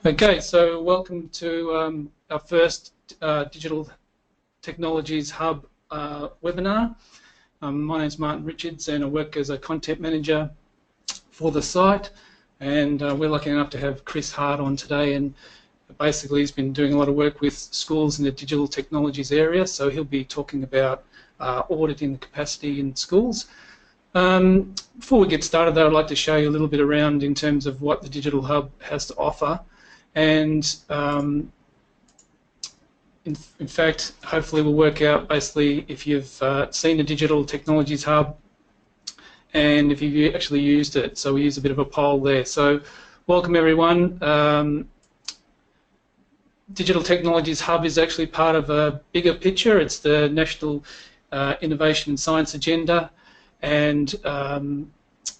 Okay, so welcome to our first Digital Technologies Hub webinar. My name is Martin Richards and I work as a content manager for the site, and we're lucky enough to have Chris Harte on today, and basically he's been doing a lot of work with schools in the digital technologies area, so he'll be talking about auditing the capacity in schools. Before we get started though, I'd like to show you a little bit around in terms of what the Digital Hub has to offer. And in fact, hopefully we'll work out basically if you've seen the Digital Technologies Hub and if you've actually used it. So we use a bit of a poll there. So welcome everyone. Digital Technologies Hub is actually part of a bigger picture. It's the National Innovation and Science Agenda, and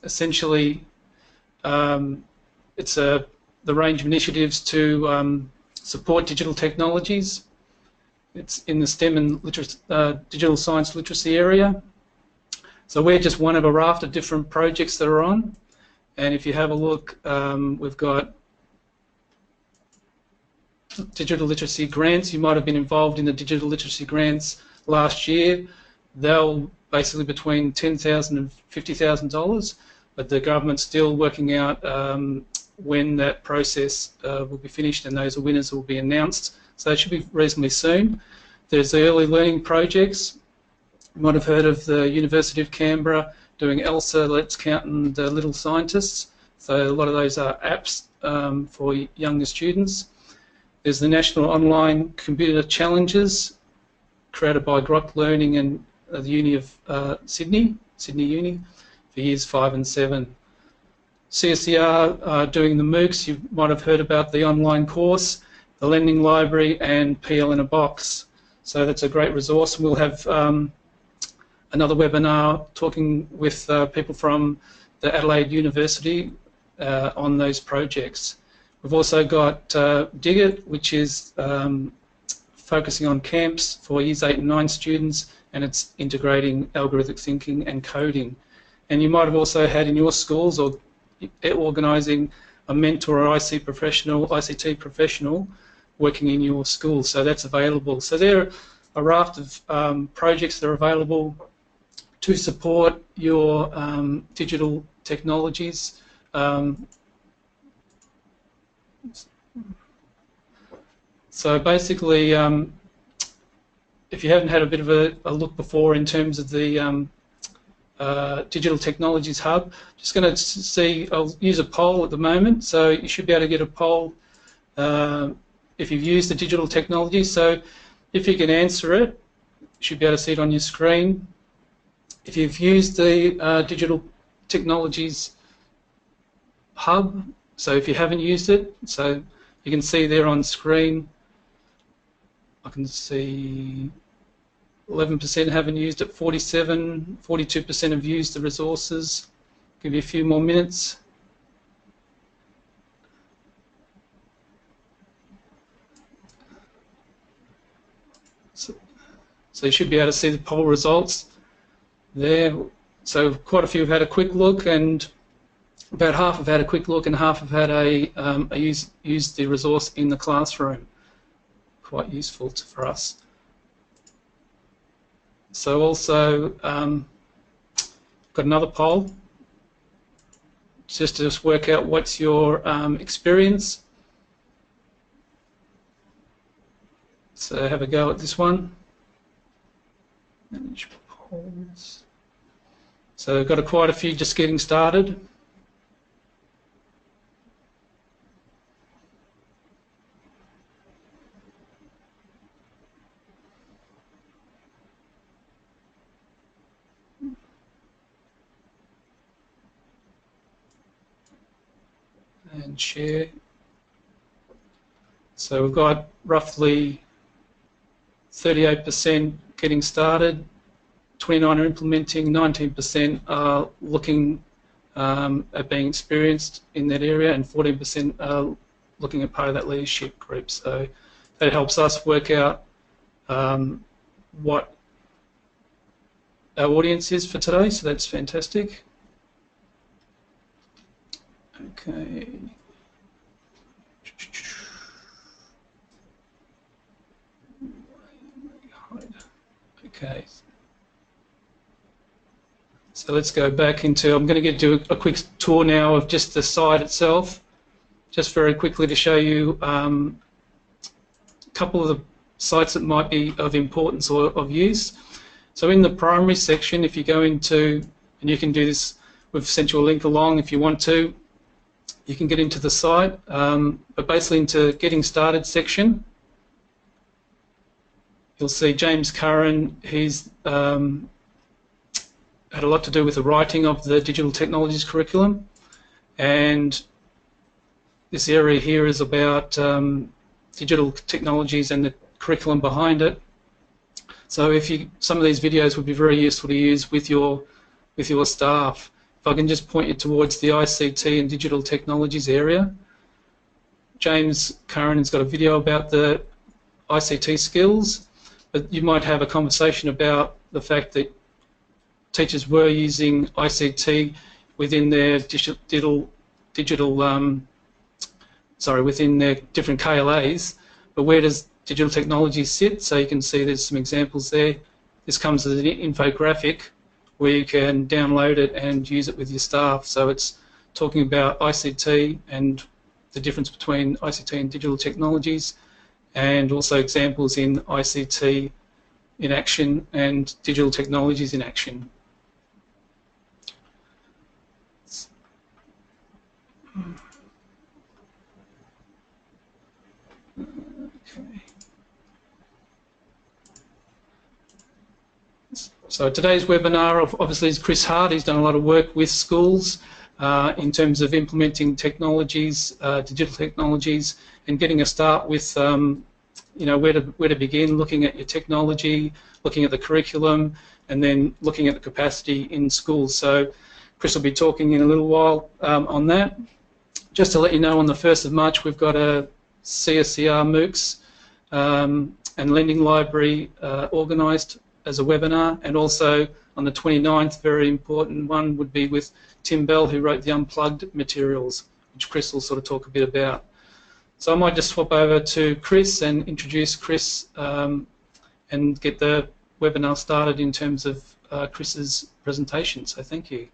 essentially it's the range of initiatives to support digital technologies. It's in the STEM and digital science literacy area. So we're just one of a raft of different projects that are on. And if you have a look, we've got digital literacy grants. You might have been involved in the digital literacy grants last year. They'll basically between $10,000 and $50,000, but the government's still working out when that process will be finished, and those winners will be announced. So that should be reasonably soon. There's the early learning projects. You might have heard of the University of Canberra doing ELSA, Let's Count, and the Little Scientists. So a lot of those are apps for younger students. There's the National Online Computer Challenges created by Grok Learning and the Uni of Sydney Uni, for years 5 and 7. CSER doing the MOOCs. You might have heard about the online course, the lending library, and PL in a box. So that's a great resource. We'll have another webinar talking with people from the Adelaide University on those projects. We've also got Digit, which is focusing on camps for years 8 and 9 students, and it's integrating algorithmic thinking and coding. And you might have also had in your schools or organising a mentor or ICT professional working in your school, so that's available. So there are a raft of projects that are available to support your digital technologies. So basically, if you haven't had a bit of a look before in terms of the Digital Technologies Hub, just going to see, I'll use a poll at the moment, so you should be able to get a poll if you've used the digital technology. So if you can answer it, you should be able to see it on your screen. If you've used the Digital Technologies Hub, so if you haven't used it, so you can see there on screen, I can see 11% haven't used it, 42% have used the resources. Give you a few more minutes. So you should be able to see the poll results there. So quite a few have had a quick look, and about half have had a quick look, and half have had used the resource in the classroom. Quite useful for us. So also got another poll just to work out what's your experience. So have a go at this one. Manage polls. So I've got quite a few just getting started. And share. So we've got roughly 38% getting started, 29% are implementing, 19% are looking at being experienced in that area, and 14% are looking at part of that leadership group. So that helps us work out what our audience is for today, so that's fantastic. Okay. Okay. So let's go back into, I'm going to do a quick tour now of just the site itself, just very quickly to show you a couple of the sites that might be of importance or of use. So in the primary section, if you go into, and you can do this, we've sent you a link along if you want to, you can get into the site, but basically into getting started section, you'll see James Curran, he's had a lot to do with the writing of the digital technologies curriculum, and this area here is about digital technologies and the curriculum behind it. So if you, some of these videos would be very useful to use with your staff. If I can just point you towards the ICT and digital technologies area, James Curran has got a video about the ICT skills, but you might have a conversation about the fact that teachers were using ICT within their within their different KLAs, but where does digital technology sit? So you can see there's some examples there. This comes as an infographic where you can download it and use it with your staff. So it's talking about ICT and the difference between ICT and digital technologies, and also examples in ICT in action and digital technologies in action. Okay. So today's webinar obviously is Chris Harte. He's done a lot of work with schools in terms of implementing technologies, digital technologies, and getting a start with you know, where to begin, looking at your technology, looking at the curriculum, and then looking at the capacity in schools. So Chris will be talking in a little while on that. Just to let you know, on the 1st of March we've got a CSCR MOOCs and Lending Library organised as a webinar, and also on the 29th, very important one would be with Tim Bell, who wrote the Unplugged materials, which Chris will sort of talk a bit about. So I might just swap over to Chris and introduce Chris and get the webinar started in terms of Chris's presentation. So thank you.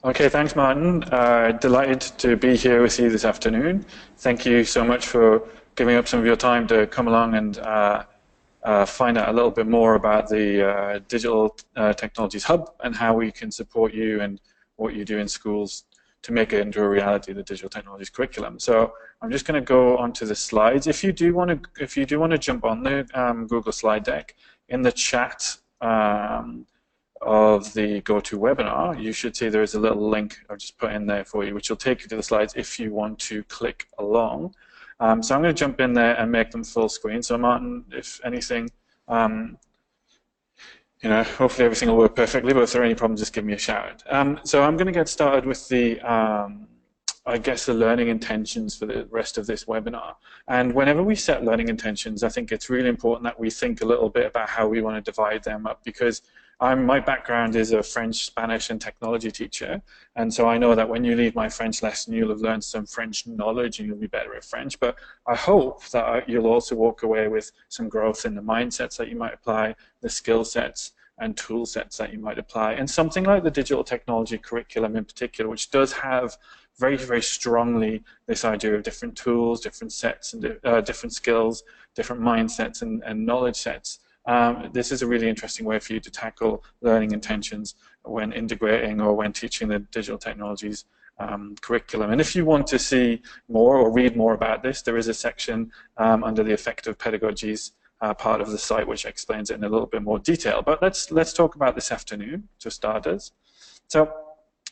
Okay, thanks, Martin. Delighted to be here with you this afternoon. Thank you so much for giving up some of your time to come along and find out a little bit more about the Digital Technologies Hub and how we can support you and what you do in schools to make it into a reality, the Digital Technologies curriculum. So I'm just going to go onto the slides. If you do want to jump on the Google slide deck, in the chat of the GoToWebinar, you should see there is a little link I've just put in there for you, which will take you to the slides if you want to click along. So I'm going to jump in there and make them full screen. So Martin, if anything, you know, hopefully everything will work perfectly, but if there are any problems, just give me a shout. So I'm going to get started with the, I guess, the learning intentions for the rest of this webinar. And whenever we set learning intentions, I think it's really important that we think a little bit about how we want to divide them up, because my background is a French, Spanish, and technology teacher, and so I know that when you leave my French lesson, you'll have learned some French knowledge and you'll be better at French, but I hope that you'll also walk away with some growth in the mindsets that you might apply, the skill sets and tool sets that you might apply, and something like the digital technology curriculum in particular, which does have very, very strongly this idea of different tools, different sets, and different skills, different mindsets and knowledge sets. This is a really interesting way for you to tackle learning intentions when integrating or when teaching the digital technologies curriculum. And if you want to see more or read more about this, there is a section under the effective pedagogies part of the site which explains it in a little bit more detail. But let's talk about this afternoon, to starters. So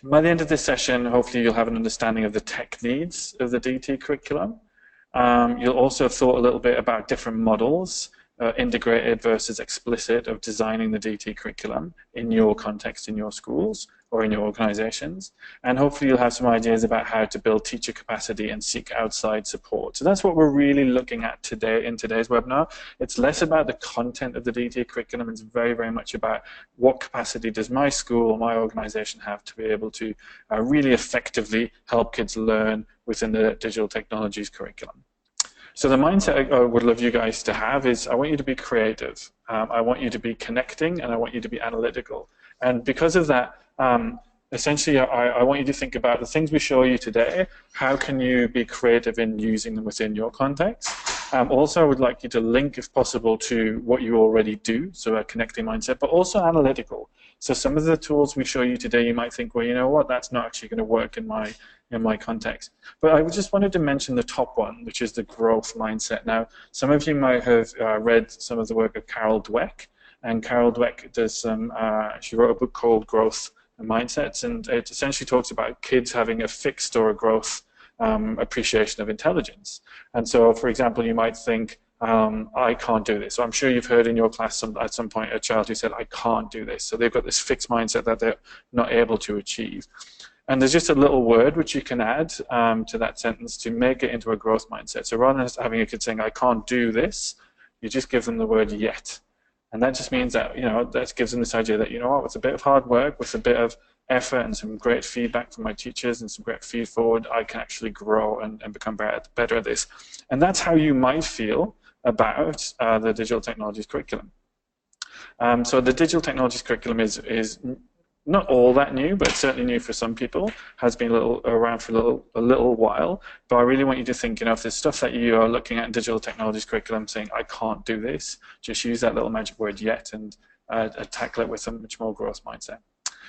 by the end of this session, hopefully you'll have an understanding of the tech needs of the DT curriculum. You'll also have thought a little bit about different models, integrated versus explicit, of designing the DT curriculum in your context, in your schools or in your organizations. And hopefully you'll have some ideas about how to build teacher capacity and seek outside support. So that's what we're really looking at today in today's webinar. It's less about the content of the DT curriculum. It's very, very much about what capacity does my school or my organization have to be able to really effectively help kids learn within the digital technologies curriculum. So the mindset I would love you guys to have is I want you to be creative. I want you to be connecting, and I want you to be analytical. And because of that, essentially, I want you to think about the things we show you today. How can you be creative in using them within your context? Also, I would like you to link, if possible, to what you already do, so a connecting mindset, but also analytical. So some of the tools we show you today, you might think, well, you know what, that's not actually going to work in my context. But I just wanted to mention the top one, which is the growth mindset. Now, some of you might have read some of the work of Carol Dweck, and Carol Dweck does some, she wrote a book called Growth Mindsets, and it essentially talks about kids having a fixed or a growth appreciation of intelligence. And so, for example, you might think, I can't do this. So I'm sure you've heard in your class at some point a child who said, I can't do this. So they've got this fixed mindset that they're not able to achieve. And there's just a little word which you can add to that sentence to make it into a growth mindset. So rather than just having a kid saying, I can't do this, you just give them the word yet. And that just means that, that gives them this idea that, with a bit of hard work, with a bit of effort and some great feedback from my teachers and some great feed forward, I can actually grow and become better at this. And that's how you might feel about the digital technologies curriculum. So the digital technologies curriculum is not all that new, but certainly new for some people, has been around for a little while. But I really want you to think, if there's stuff that you are looking at in digital technologies curriculum saying, I can't do this, just use that little magic word yet and tackle it with a much more growth mindset.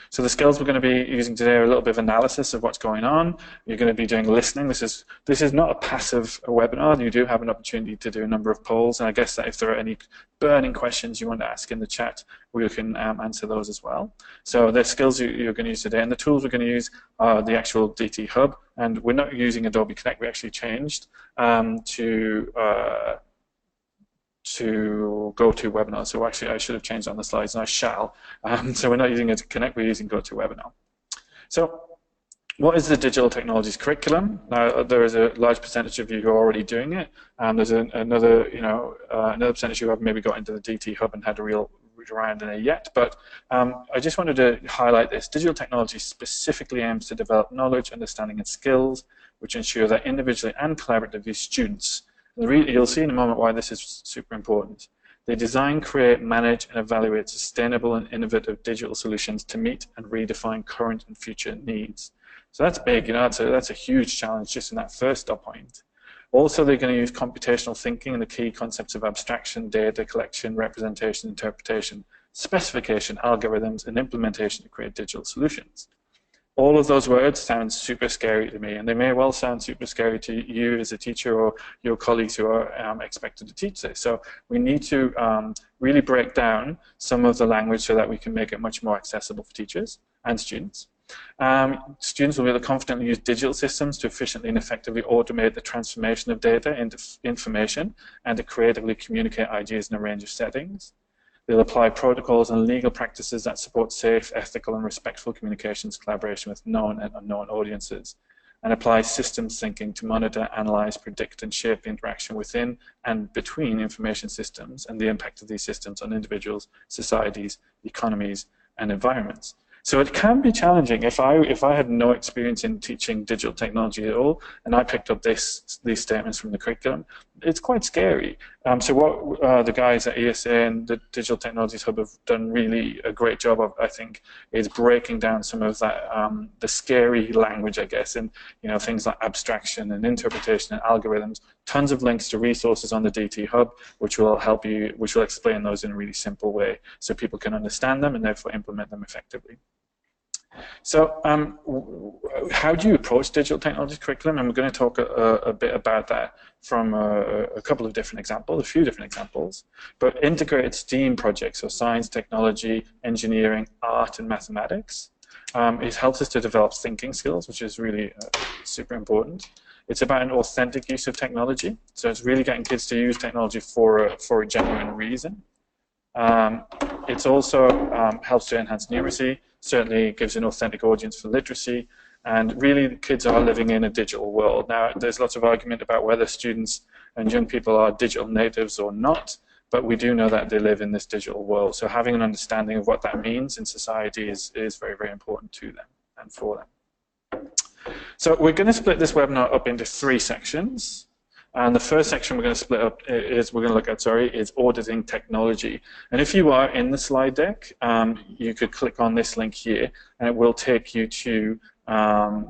So the skills we're going to be using today are a little bit of analysis of what's going on. You're going to be doing listening. This is not a passive webinar. You do have an opportunity to do a number of polls, and I guess that if there are any burning questions you want to ask in the chat, we can answer those as well. So the skills you're going to use today, and the tools we're going to use are the actual DT Hub, and we're not using Adobe Connect. We actually changed to GoToWebinar. So actually I should have changed on the slides, and I shall. So we're not using it to Connect, we're using GoToWebinar. So what is the digital technologies curriculum? Now, there is a large percentage of you who are already doing it. There's another percentage who have maybe got into the DT Hub and had a real root around in it yet. But I just wanted to highlight this. Digital technology specifically aims to develop knowledge, understanding, and skills which ensure that individually and collaboratively students, you'll see in a moment why this is super important. They design, create, manage, and evaluate sustainable and innovative digital solutions to meet and redefine current and future needs. So that's big, that's a huge challenge just in that first stop point. Also, they're going to use computational thinking and the key concepts of abstraction, data collection, representation, interpretation, specification, algorithms, and implementation to create digital solutions. All of those words sound super scary to me, and they may well sound super scary to you as a teacher or your colleagues who are expected to teach this. So we need to really break down some of the language so that we can make it much more accessible for teachers and students. Students will be able to confidently use digital systems to efficiently and effectively automate the transformation of data into information and to creatively communicate ideas in a range of settings. They'll apply protocols and legal practices that support safe, ethical, and respectful communications, collaboration with known and unknown audiences, and apply systems thinking to monitor, analyze, predict, and shape the interaction within and between information systems and the impact of these systems on individuals, societies, economies, and environments. So it can be challenging. If I had no experience in teaching digital technology at all, and I picked up these statements from the curriculum, it's quite scary. So what the guys at ESA and the Digital Technologies Hub have done really a great job of, I think, is breaking down some of that the scary language, I guess, and things like abstraction and interpretation and algorithms. Tons of links to resources on the DT Hub, which will help you, which will explain those in a really simple way, so people can understand them and therefore implement them effectively. So how do you approach digital technologies curriculum? And we're going to talk a bit about that from a couple of different examples, a few different examples. But integrated STEAM projects, so science, technology, engineering, art, and mathematics. It helps us to develop thinking skills, which is really super important. It's about an authentic use of technology. So it's really getting kids to use technology for a genuine reason. It also helps to enhance numeracy, certainly gives an authentic audience for literacy, and really the kids are living in a digital world. Now, there's lots of argument about whether students and young people are digital natives or not, but we do know that they live in this digital world. So having an understanding of what that means in society is very, very important to them and for them. So we're going to split this webinar up into 3 sections. And the first section we're going to split up we're going to look at, is auditing technology. And if you are in the slide deck, you could click on this link here, and it will take you to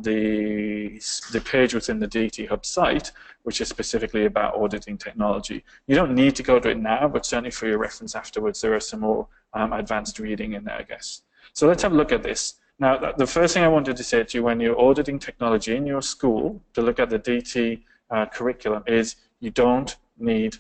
the page within the DT Hub site, which is specifically about auditing technology. You don't need to go to it now, but certainly for your reference afterwards, there are some more advanced reading in there, I guess. So let's have a look at this. Now, the first thing I wanted to say to you when you're auditing technology in your school, to look at the DT curriculum, is you don't need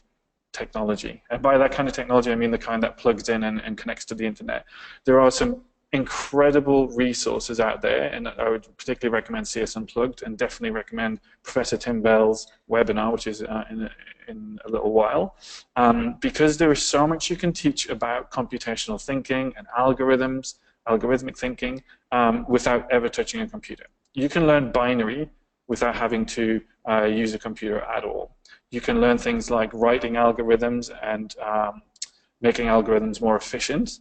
technology. And by that kind of technology, I mean the kind that plugs in and connects to the internet. There are some incredible resources out there, and I would particularly recommend CS Unplugged, and definitely recommend Professor Tim Bell's webinar, which is in a little while, because there is so much you can teach about computational thinking and algorithmic thinking, without ever touching a computer. You can learn binary without having to use a computer at all. You can learn things like writing algorithms and making algorithms more efficient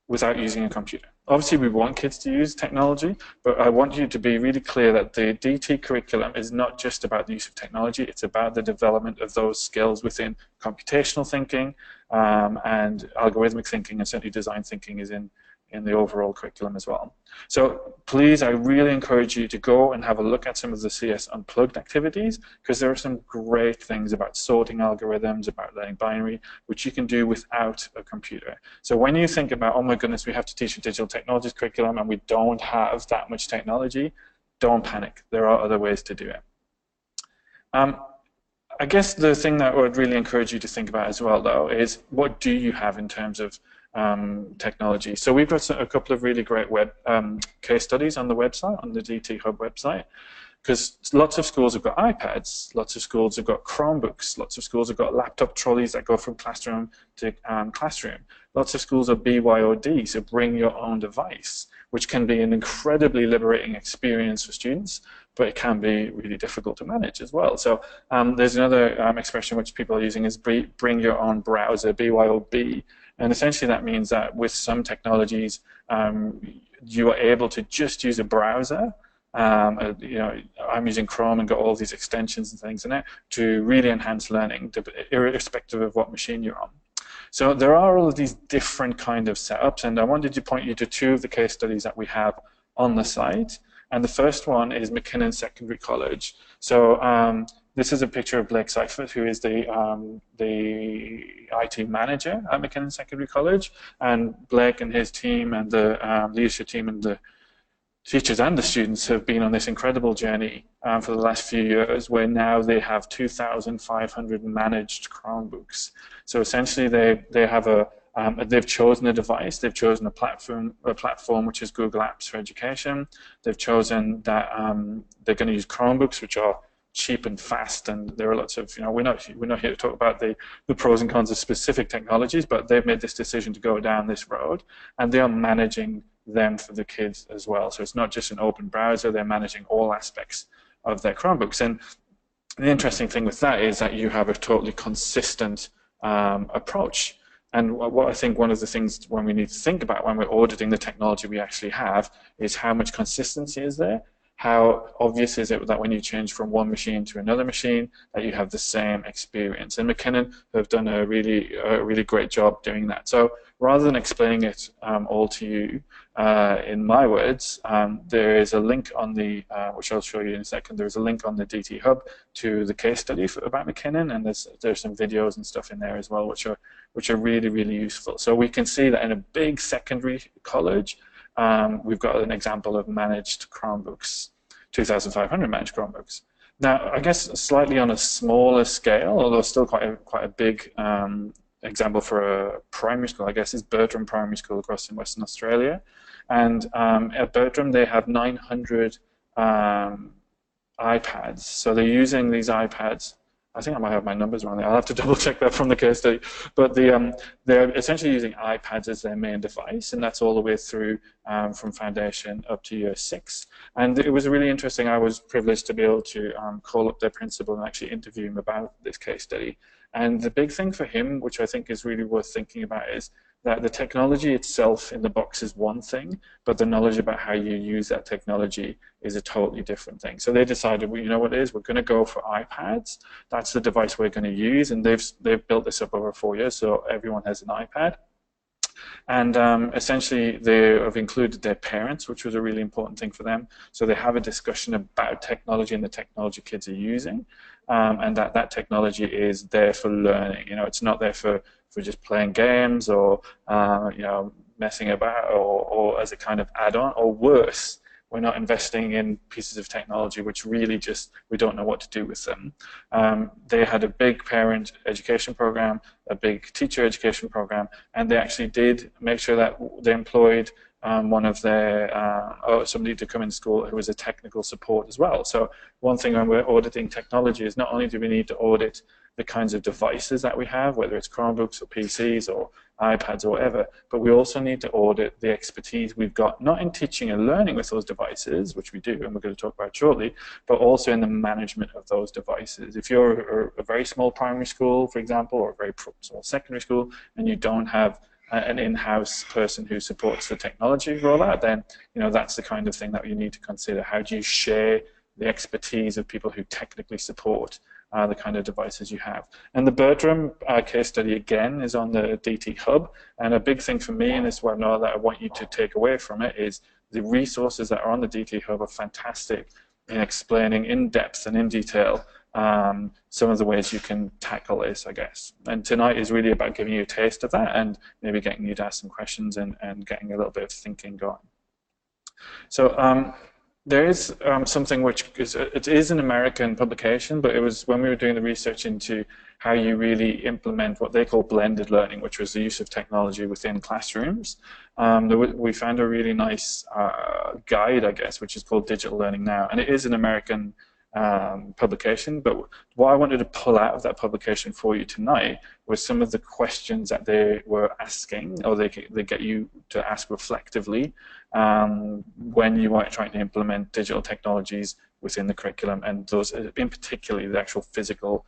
without using a computer. Obviously, we want kids to use technology, but I want you to be really clear that the DT curriculum is not just about the use of technology, it's about the development of those skills within computational thinking, and algorithmic thinking, and certainly design thinking is in the overall curriculum as well. So please, I really encourage you to go and have a look at some of the CS Unplugged activities, because there are some great things about sorting algorithms, about learning binary, which you can do without a computer. So when you think about, oh my goodness, we have to teach a digital technologies curriculum and we don't have that much technology, don't panic. There are other ways to do it. I guess the thing that I would really encourage you to think about as well, though, is what do you have in terms of technology. So we've got a couple of really great web case studies on the website, on the DT Hub website, because lots of schools have got iPads, lots of schools have got Chromebooks, lots of schools have got laptop trolleys that go from classroom to classroom. Lots of schools are BYOD, so bring your own device, which can be an incredibly liberating experience for students, but it can be really difficult to manage as well. So there's another expression which people are using is bring your own browser, BYOB. And essentially that means that with some technologies, you are able to just use a browser. You know, I'm using Chrome and got all these extensions and things in it to really enhance learning, irrespective of what machine you're on. So there are all of these different kind of setups, and I wanted to point you to two of the case studies that we have on the site. And the first one is McKinnon Secondary College. So this is a picture of Blake Seifert, who is the IT manager at McKinnon Secondary College. And Blake and his team and the leadership team and the teachers and the students have been on this incredible journey for the last few years, where now they have 2,500 managed Chromebooks. So essentially they have they've chosen a device, they've chosen a platform which is Google Apps for Education. They've chosen that they're going to use Chromebooks, which are cheap and fast, and there are lots of, you know, we're not here to talk about the pros and cons of specific technologies, but they've made this decision to go down this road, and they are managing them for the kids as well. So it's not just an open browser, they're managing all aspects of their Chromebooks. And the interesting thing with that is that you have a totally consistent approach. And what I think one of the things when we need to think about when we're auditing the technology we actually have is how much consistency is there. How obvious is it that when you change from one machine to another machine that you have the same experience? And McKinnon have done a really great job doing that. So rather than explaining it all to you in my words, there is a link on the, which I'll show you in a second, there's a link on the DT Hub to the case study about McKinnon, and there's some videos and stuff in there as well, which are really useful. So we can see that in a big secondary college, we've got an example of managed Chromebooks, 2,500 managed Chromebooks. Now, I guess slightly on a smaller scale, although still quite a big example for a primary school, I guess, is Bertram Primary School across in Western Australia. And at Bertram, they have 900 iPads. So they're using these iPads. I think I might have my numbers wrong there. I'll have to double check that from the case study. But they're essentially using iPads as their main device, and that's all the way through from foundation up to year 6. And it was really interesting. I was privileged to be able to call up their principal and actually interview him about this case study. And the big thing for him, which I think is really worth thinking about, is that the technology itself in the box is one thing, but the knowledge about how you use that technology is a totally different thing. So they decided, well, you know what it is, we're going to go for iPads. That's the device we're going to use, and they've built this up over 4 years, so everyone has an iPad. And essentially, they have included their parents, which was a really important thing for them. So they have a discussion about technology and the technology kids are using, and that technology is there for learning. You know, it's not there for just playing games or you know, messing about or as a kind of add-on, or worse, we're not investing in pieces of technology which really just, we don't know what to do with them. They had a big parent education program, a big teacher education program, and they actually did make sure that they employed one of their, somebody to come in school who was a technical support as well. So one thing when we're auditing technology is not only do we need to audit the kinds of devices that we have, whether it's Chromebooks or PCs or iPads or whatever, but we also need to audit the expertise we've got, not in teaching and learning with those devices, which we do, and we're going to talk about shortly, but also in the management of those devices. If you're a very small primary school, for example, or a very small secondary school, and you don't have an in-house person who supports the technology rollout, then you know that's the kind of thing that you need to consider. How do you share the expertise of people who technically support the kind of devices you have? And the Bertram case study, again, is on the DT Hub. And a big thing for me in this webinar that I want you to take away from it is the resources that are on the DT Hub are fantastic in explaining in depth and in detail some of the ways you can tackle this, I guess. And tonight is really about giving you a taste of that and maybe getting you to ask some questions and getting a little bit of thinking going. So there is something which it is an American publication, but it was when we were doing the research into how you really implement what they call blended learning, which was the use of technology within classrooms. We found a really nice guide, I guess, which is called Digital Learning Now, and it is an American publication, but what I wanted to pull out of that publication for you tonight was some of the questions that they were asking, or they get you to ask reflectively when you are trying to implement digital technologies within the curriculum, and those, in particular, the actual physical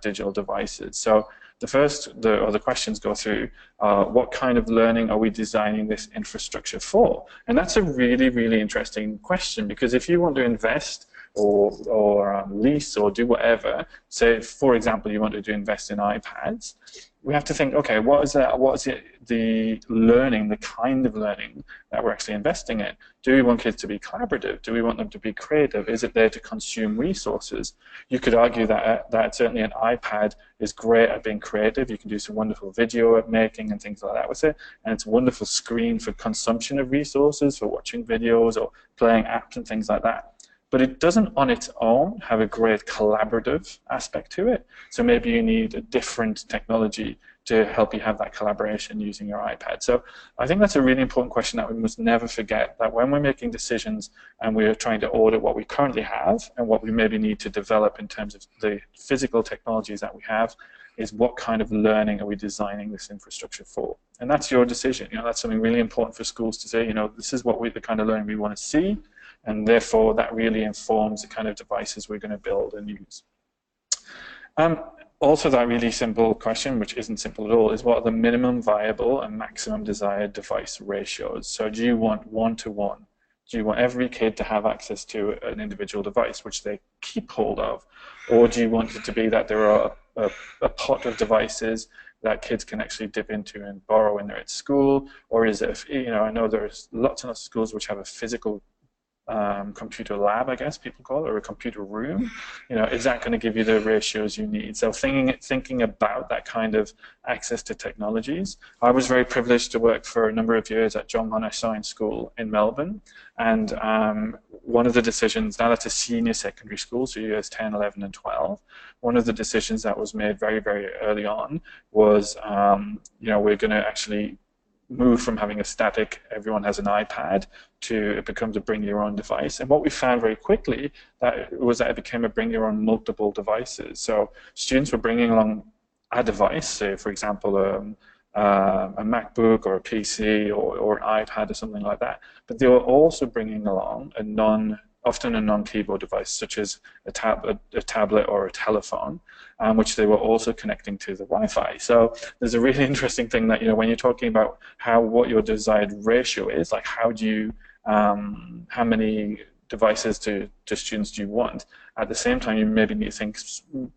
digital devices. So the questions go through what kind of learning are we designing this infrastructure for? And that's a really, really interesting question, because if you want to invest or lease or do whatever, say for example you wanted to invest in iPads, we have to think, okay, what is the learning, the kind of learning that we're actually investing in? Do we want kids to be collaborative? Do we want them to be creative? Is it there to consume resources? You could argue that certainly an iPad is great at being creative. You can do some wonderful video making and things like that with it, and it's a wonderful screen for consumption of resources, for watching videos or playing apps and things like that. But it doesn't on its own have a great collaborative aspect to it. So maybe you need a different technology to help you have that collaboration using your iPad. So I think that's a really important question that we must never forget, that when we're making decisions and we're trying to audit what we currently have and what we maybe need to develop in terms of the physical technologies that we have, is what kind of learning are we designing this infrastructure for? And that's your decision. You know, that's something really important for schools to say, you know, this is what the kind of learning we want to see, and therefore that really informs the kind of devices we're going to build and use. Also, that really simple question, which isn't simple at all, is what are the minimum viable and maximum desired device ratios? So do you want one-to-one? Do you want every kid to have access to an individual device, which they keep hold of? Or do you want it to be that there are a pot of devices that kids can actually dip into and borrow when they're at school? Or is it, you know, I know there's lots and lots of schools which have a physical computer lab, I guess people call it, or a computer room. You know, is that going to give you the ratios you need? So thinking about that kind of access to technologies. I was very privileged to work for a number of years at John Monash Science School in Melbourne, and one of the decisions, now that's a senior secondary school, so years 10, 11, and 12, one of the decisions that was made very, very early on was, you know, we're going to actually move from having a static, everyone has an iPad, to it becomes a bring your own device. And what we found very quickly was that it became a bring your own multiple devices. So students were bringing along a device, say for example a MacBook or a PC or an iPad or something like that, but they were also bringing along a often a non-keyboard device, such as a tablet or a telephone, which they were also connecting to the Wi-Fi. So there's a really interesting thing that, when you're talking about what your desired ratio is, like how many devices to students do you want? At the same time, you maybe need to think,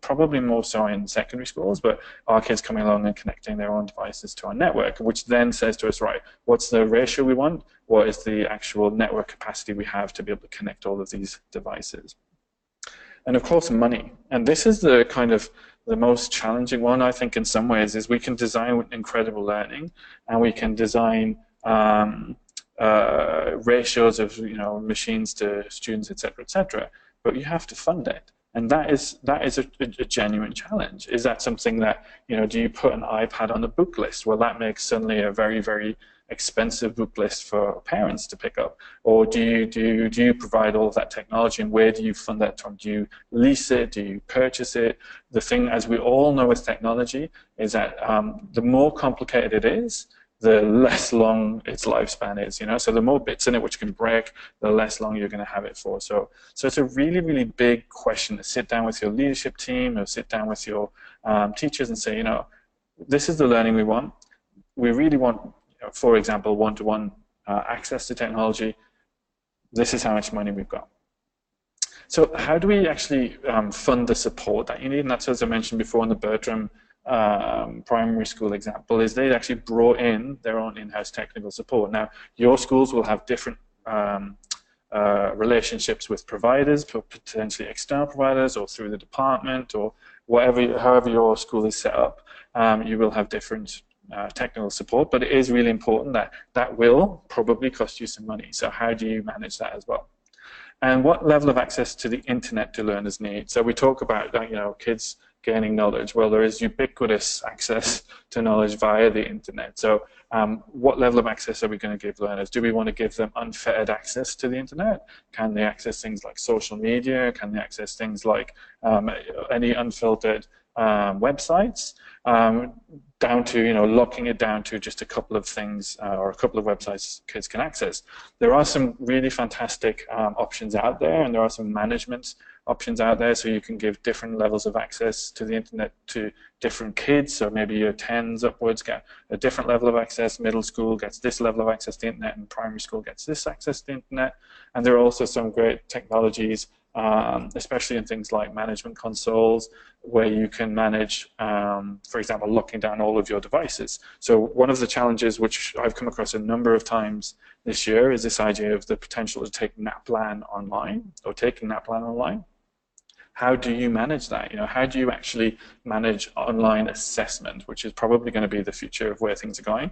probably more so in secondary schools, but our kids coming along and connecting their own devices to our network, which then says to us, right, what's the ratio we want? What is the actual network capacity we have to be able to connect all of these devices? And of course, money. And this is the kind of the most challenging one, I think, in some ways, is we can design incredible learning, and we can design ratios of machines to students, etc., but you have to fund it, and that is a genuine challenge. Is that something that do you put an iPad on the book list? Well, that makes suddenly a very, very expensive book list for parents to pick up. Or do you provide all of that technology, and where do you fund that from? Do you lease it? Do you purchase it? The thing, as we all know with technology, is that the more complicated it is, the less long its lifespan is, So the more bits in it which can break, the less long you're going to have it for. So it's a really, really big question to sit down with your leadership team or sit down with your teachers and say, this is the learning we want. We really want, for example, one-to-one access to technology. This is how much money we've got. So how do we actually fund the support that you need? And that's, as I mentioned before in the Bertram primary school example, is they actually brought in their own in-house technical support. Now, your schools will have different relationships with providers, potentially external providers, or through the department, or however your school is set up. You will have different technical support, but it is really important that will probably cost you some money. So how do you manage that as well? And what level of access to the internet do learners need? So we talk about kids gaining knowledge. Well, there is ubiquitous access to knowledge via the internet. So what level of access are we going to give learners? Do we want to give them unfettered access to the internet? Can they access things like social media? Can they access things like any unfiltered websites? Down to locking it down to just a couple of things or a couple of websites kids can access. There are some really fantastic options out there, and there are some management options out there, so you can give different levels of access to the internet to different kids. So maybe year 10s upwards get a different level of access, middle school gets this level of access to the internet, and primary school gets this access to the internet. And there are also some great technologies, especially in things like management consoles, where you can manage, for example, locking down all of your devices. So one of the challenges which I've come across a number of times this year is this idea of the potential to take NAPLAN online, or taking NAPLAN online. How do you manage that? How do you actually manage online assessment, which is probably going to be the future of where things are going?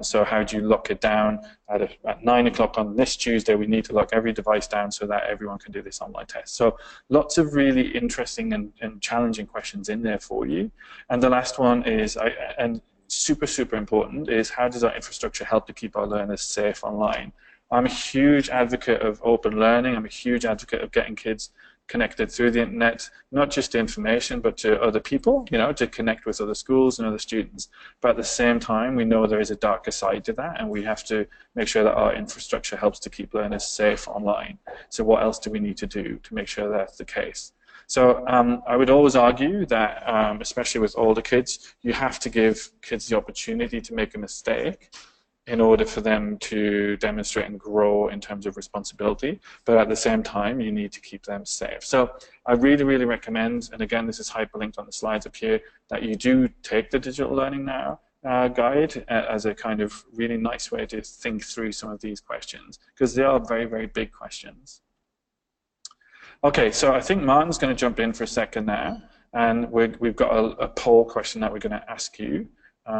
So how do you lock it down at 9 o'clock on this Tuesday? We need to lock every device down so that everyone can do this online test. So lots of really interesting and challenging questions in there for you. And the last one is, and super, super important, is how does our infrastructure help to keep our learners safe online? I'm a huge advocate of open learning. I'm a huge advocate of getting kids connected through the internet, not just to information, but to other people, to connect with other schools and other students. But at the same time, we know there is a darker side to that, and we have to make sure that our infrastructure helps to keep learners safe online. So what else do we need to do to make sure that's the case? So I would always argue that, especially with older kids, you have to give kids the opportunity to make a mistake in order for them to demonstrate and grow in terms of responsibility. But at the same time, you need to keep them safe. So I really, really recommend, and again, this is hyperlinked on the slides up here, that you do take the Digital Learning Now guide as a kind of really nice way to think through some of these questions, because they are very, very big questions. Okay, so I think Martin's going to jump in for a second now, and we've got a poll question that we're going to ask you.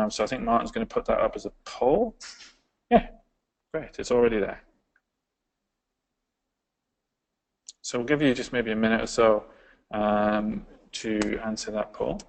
So I think Martin's going to put that up as a poll. Yeah, great, it's already there. So we'll give you just maybe a minute or so to answer that poll.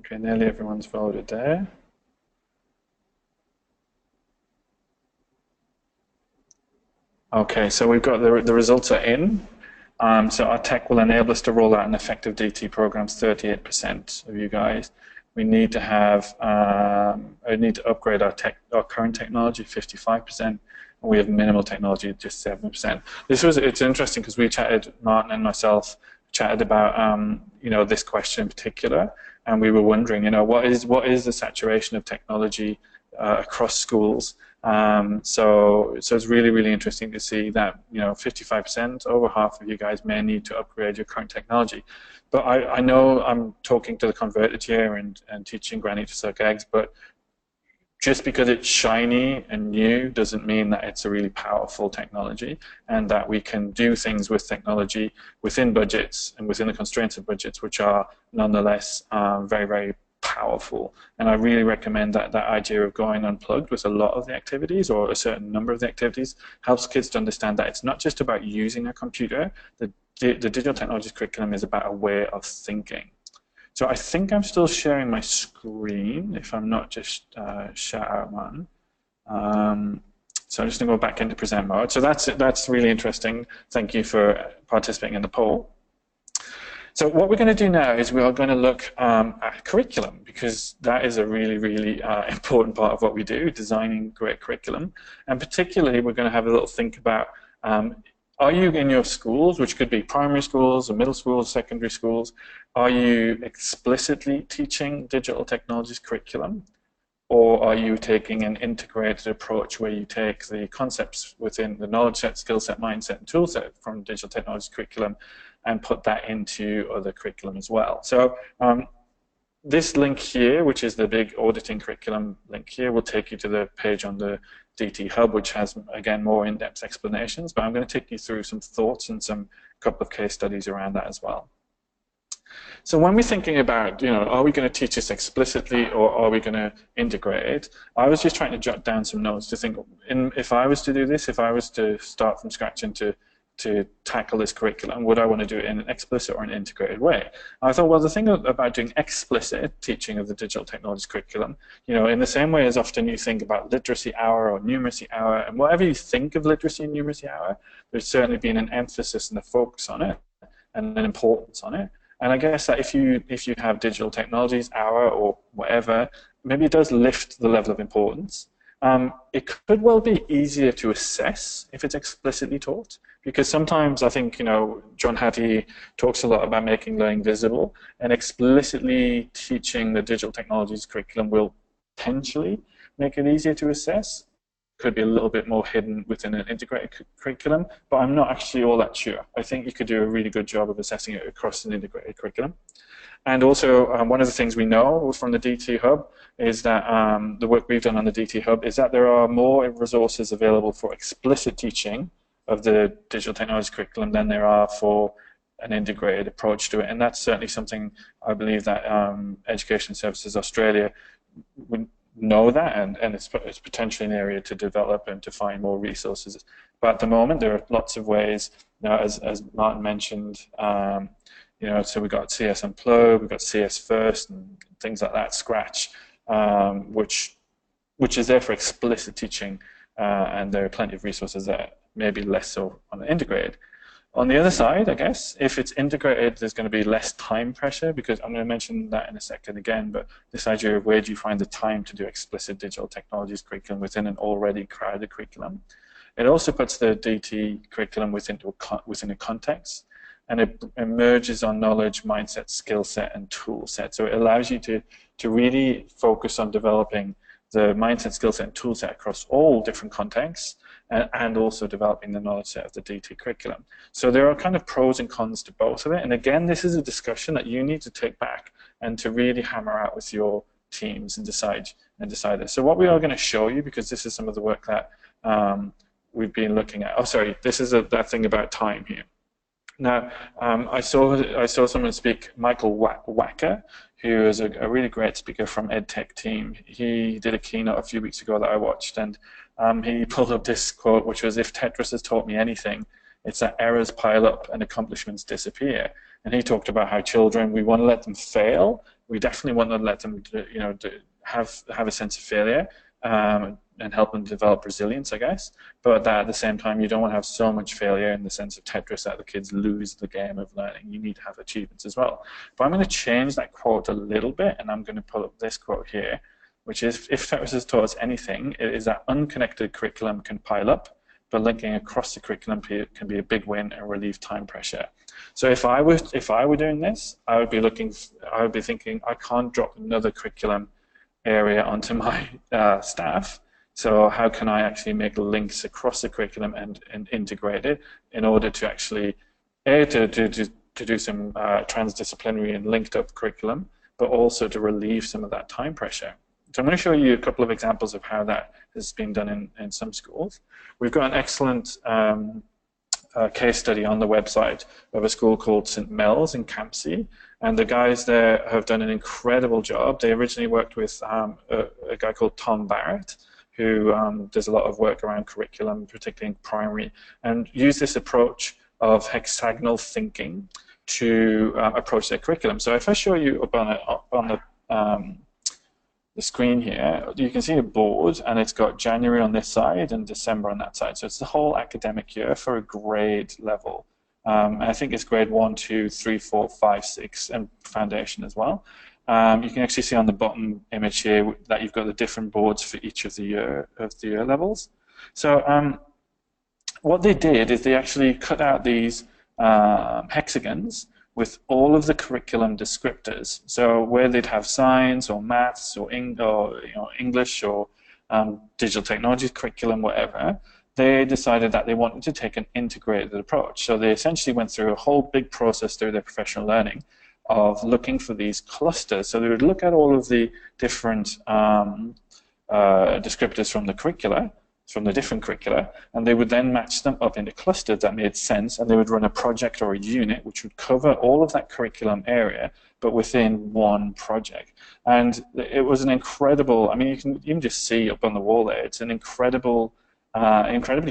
Okay, nearly everyone's voted there. Okay, so we've got the results are in. So our tech will enable us to roll out an effective DT programs, 38% of you guys. We need to have, I need to upgrade our current technology, 55%, and we have minimal technology, just 7%. It's interesting because we chatted, Martin and myself chatted about, you know, this question in particular, and we were wondering, you know, what is the saturation of technology across schools? So it's really, really interesting to see that, you know, 55%, over half of you guys may need to upgrade your current technology. But I know I'm talking to the converted here and teaching Granny to suck eggs, but just because it's shiny and new doesn't mean that it's a really powerful technology, and that we can do things with technology within budgets and within the constraints of budgets, which are nonetheless very, very powerful. And I really recommend that idea of going unplugged with a lot of the activities, or a certain number of the activities, helps kids to understand that it's not just about using a computer. The digital technologies curriculum is about a way of thinking. So I think I'm still sharing my screen, if I'm not just shout out one. So I'm just going to go back into present mode. So that's really interesting. Thank you for participating in the poll. So what we're going to do now is we are going to look at curriculum, because that is a really, really important part of what we do, designing great curriculum. And particularly, we're going to have a little think about, are you in your schools, which could be primary schools, or middle schools, secondary schools, are you explicitly teaching digital technologies curriculum? Or are you taking an integrated approach where you take the concepts within the knowledge set, skill set, mindset, and tool set from digital technologies curriculum and put that into other curriculum as well? So this link here, which is the big auditing curriculum link here, will take you to the page on the DT Hub, which has, again, more in-depth explanations. But I'm going to take you through some thoughts and some couple of case studies around that as well. So when we're thinking about, you know, are we going to teach this explicitly or are we going to integrate it? I was just trying to jot down some notes to think, if I was to do this, if I was to start from scratch and to tackle this curriculum, would I want to do it in an explicit or an integrated way? I thought, well, the thing about doing explicit teaching of the digital technologies curriculum, you know, in the same way as often you think about literacy hour or numeracy hour, and whatever you think of literacy and numeracy hour, there's certainly been an emphasis and a focus on it and an importance on it. And I guess that if you have digital technologies hour or whatever, maybe it does lift the level of importance. It could well be easier to assess if it's explicitly taught, because sometimes I think, you know, John Hattie talks a lot about making learning visible, and explicitly teaching the digital technologies curriculum will potentially make it easier to assess. Could be a little bit more hidden within an integrated curriculum, but I'm not actually all that sure. I think you could do a really good job of assessing it across an integrated curriculum. And also, one of the things we know from the DT Hub is that the work we've done on the DT Hub is that there are more resources available for explicit teaching of the digital technology curriculum than there are for an integrated approach to it. And that's certainly something I believe that Education Services Australia would know that, and it's potentially an area to develop and to find more resources. But at the moment, there are lots of ways, you know, as Martin mentioned, you know, so we've got CS Unplugged, we've got CS First, and things like that, Scratch, which is there for explicit teaching, and there are plenty of resources that may be less so on the integrated. On the other side, I guess, if it's integrated, there's going to be less time pressure, because I'm going to mention that in a second again, but this idea of where do you find the time to do explicit digital technologies curriculum within an already crowded curriculum. It also puts the DT curriculum within a context, and it emerges on knowledge, mindset, skill set, and tool set. So it allows you to really focus on developing the mindset, skill set, and tool set across all different contexts, and also developing the knowledge set of the DT curriculum. So there are kind of pros and cons to both of it. And again, this is a discussion that you need to take back and to really hammer out with your teams and decide this. So what we are going to show you, because this is some of the work that we've been looking at. Oh, sorry, this is that thing about time here. Now, I saw someone speak, Michael Wacker, who is a really great speaker from EdTech team. He did a keynote a few weeks ago that I watched, and he pulled up this quote, which was, "If Tetris has taught me anything, it's that errors pile up and accomplishments disappear." And he talked about how children, we want to let them fail, we definitely want to let them, have a sense of failure and help them develop resilience, I guess. But at the same time, you don't want to have so much failure in the sense of Tetris that the kids lose the game of learning. You need to have achievements as well. But I'm going to change that quote a little bit, and I'm going to pull up this quote here, which is, if Tetris has taught us anything, it is that unconnected curriculum can pile up, but linking across the curriculum can be a big win and relieve time pressure. So if I were doing this, I would be thinking, I can't drop another curriculum area onto my staff. So how can I actually make links across the curriculum and integrate it in order to actually to do some transdisciplinary and linked up curriculum, but also to relieve some of that time pressure. So I'm going to show you a couple of examples of how that has been done in some schools. We've got an excellent case study on the website of a school called St. Mel's in Campsie, and the guys there have done an incredible job. They originally worked with a guy called Tom Barrett, who does a lot of work around curriculum, particularly in primary, and use this approach of hexagonal thinking to approach their curriculum. So if I show you up on the screen here, you can see a board, and it's got January on this side and December on that side. So it's the whole academic year for a grade level. And I think it's grade 1, 2, 3, 4, 5, 6, and foundation as well. You can actually see on the bottom image here that you've got the different boards for each of the year levels. So what they did is they actually cut out these hexagons with all of the curriculum descriptors. So where they'd have science or maths or English or digital technologies curriculum, whatever, they decided that they wanted to take an integrated approach. So they essentially went through a whole big process through their professional learning of looking for these clusters. So they would look at all of the different descriptors from the curricula, from the different curricula, and they would then match them up into clusters that made sense, and they would run a project or a unit which would cover all of that curriculum area, but within one project. And it was an incredible, I mean, you can just see up on the wall there, it's an incredibly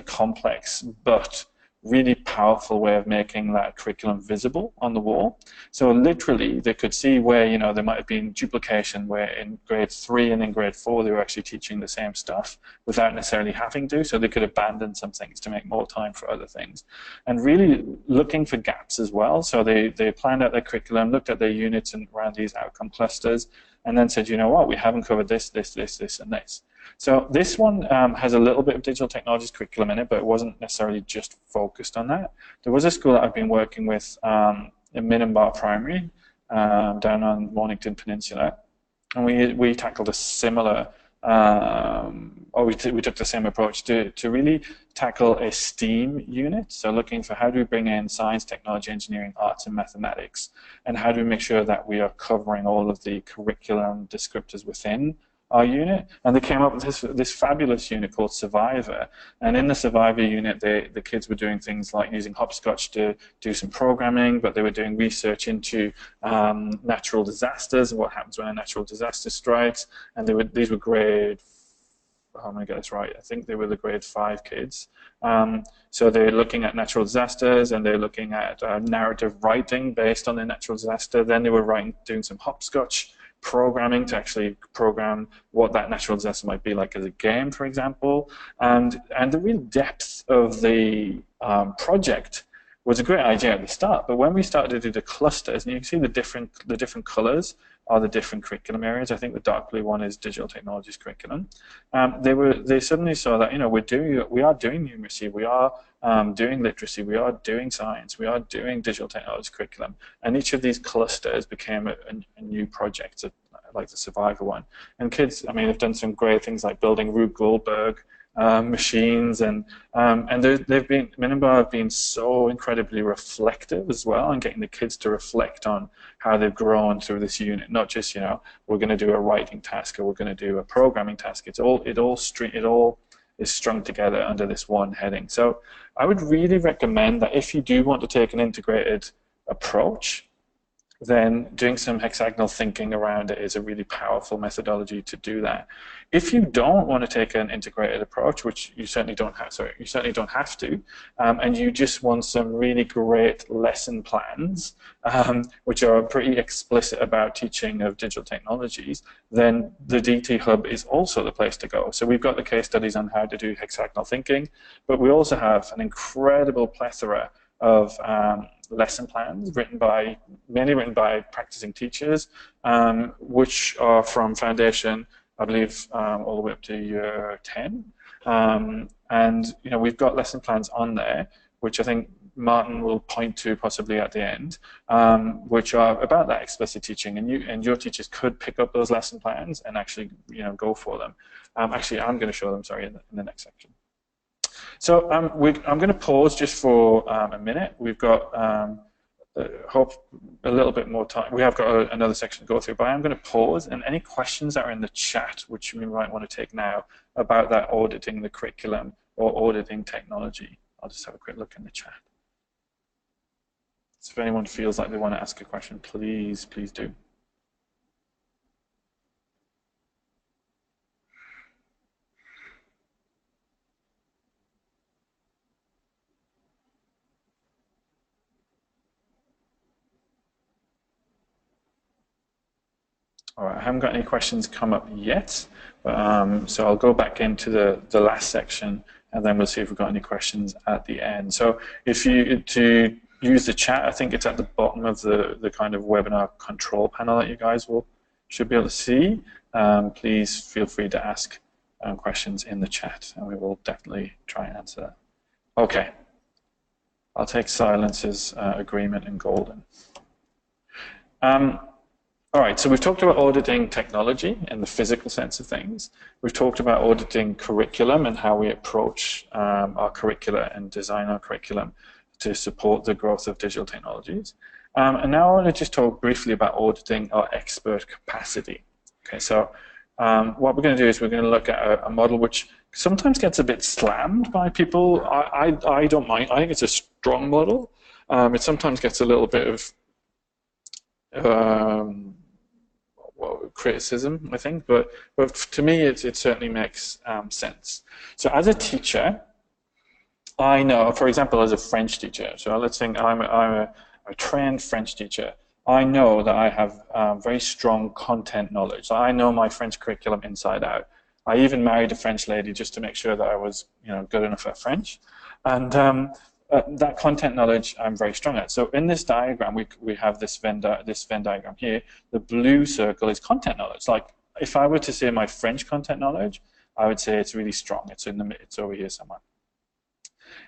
complex, but really powerful way of making that curriculum visible on the wall. So literally, they could see where, there might have been duplication, where in grade 3 and in grade 4, they were actually teaching the same stuff without necessarily having to, so they could abandon some things to make more time for other things. And really looking for gaps as well. So they planned out their curriculum, looked at their units and around these outcome clusters, and then said, you know what, we haven't covered this, this, this, this, and this. So this one has a little bit of digital technologies curriculum in it, but it wasn't necessarily just focused on that. There was a school that I've been working with in Minimbar Primary down on Mornington Peninsula, and we tackled a similar, we took the same approach to really tackle a STEAM unit. So looking for how do we bring in science, technology, engineering, arts, and mathematics, and how do we make sure that we are covering all of the curriculum descriptors within our unit. And they came up with this fabulous unit called Survivor. And in the Survivor unit, the kids were doing things like using hopscotch to do some programming, but they were doing research into natural disasters and what happens when a natural disaster strikes. And these were grade, I'm going to get this right, I think they were the grade 5 kids. So they're looking at natural disasters, and they're looking at narrative writing based on the natural disaster. Then they were doing some hopscotch programming to actually program what that natural disaster might be like as a game, for example. And the real depth of the project was a great idea at the start, but when we started to do the clusters, and you can see the different colors are the different curriculum areas. I think the dark blue one is digital technologies curriculum. They suddenly saw that we are doing numeracy, we are doing literacy, we are doing science, we are doing digital technologies curriculum, and each of these clusters became a new project, like the Survivor one. And kids, I mean, have done some great things like building Rube Goldberg machines, and Minimbar have been so incredibly reflective as well, and getting the kids to reflect on how they've grown through this unit. Not just we're going to do a writing task or we're going to do a programming task. It all is strung together under this one heading. So I would really recommend that if you do want to take an integrated approach, then doing some hexagonal thinking around it is a really powerful methodology to do that. If you don't want to take an integrated approach, which you certainly don't have, to, and you just want some really great lesson plans, which are pretty explicit about teaching of digital technologies, then the DT Hub is also the place to go. So we've got the case studies on how to do hexagonal thinking, but we also have an incredible plethora of lesson plans mainly written by practicing teachers, which are from foundation, I believe, all the way up to year 10. And we've got lesson plans on there, which I think Martin will point to possibly at the end, which are about that explicit teaching, and your teachers could pick up those lesson plans and actually go for them. Actually, I'm going to show them, sorry, in the next section. So I'm going to pause just for a minute. We've got hope a little bit more time. We have got another section to go through, but I'm going to pause, and any questions that are in the chat, which we might want to take now, about that auditing the curriculum or auditing technology, I'll just have a quick look in the chat. So if anyone feels like they want to ask a question, please do. All right, I haven't got any questions come up yet, but, so I'll go back into the last section, and then we'll see if we've got any questions at the end. So if to use the chat, I think it's at the bottom of the kind of webinar control panel that you guys should be able to see. Please feel free to ask questions in the chat, and we will definitely try and answer that. Okay, I'll take silence as agreement and golden. All right, so we've talked about auditing technology in the physical sense of things. We've talked about auditing curriculum and how we approach our curricula and design our curriculum to support the growth of digital technologies. And now I want to just talk briefly about auditing our expert capacity. Okay, so what we're going to do is we're going to look at a model which sometimes gets a bit slammed by people. I don't mind. I think it's a strong model. It sometimes gets a little bit of criticism, I think, but to me it certainly makes sense. So as a teacher, I know, for example, as a French teacher, so let's think I'm a trained French teacher, I know that I have very strong content knowledge. So I know my French curriculum inside out. I even married a French lady just to make sure that I was good enough at French, and that content knowledge I'm very strong at. So in this diagram, we have this Venn diagram here. The blue circle is content knowledge. Like if I were to say my French content knowledge, I would say it's really strong. It's over here somewhere.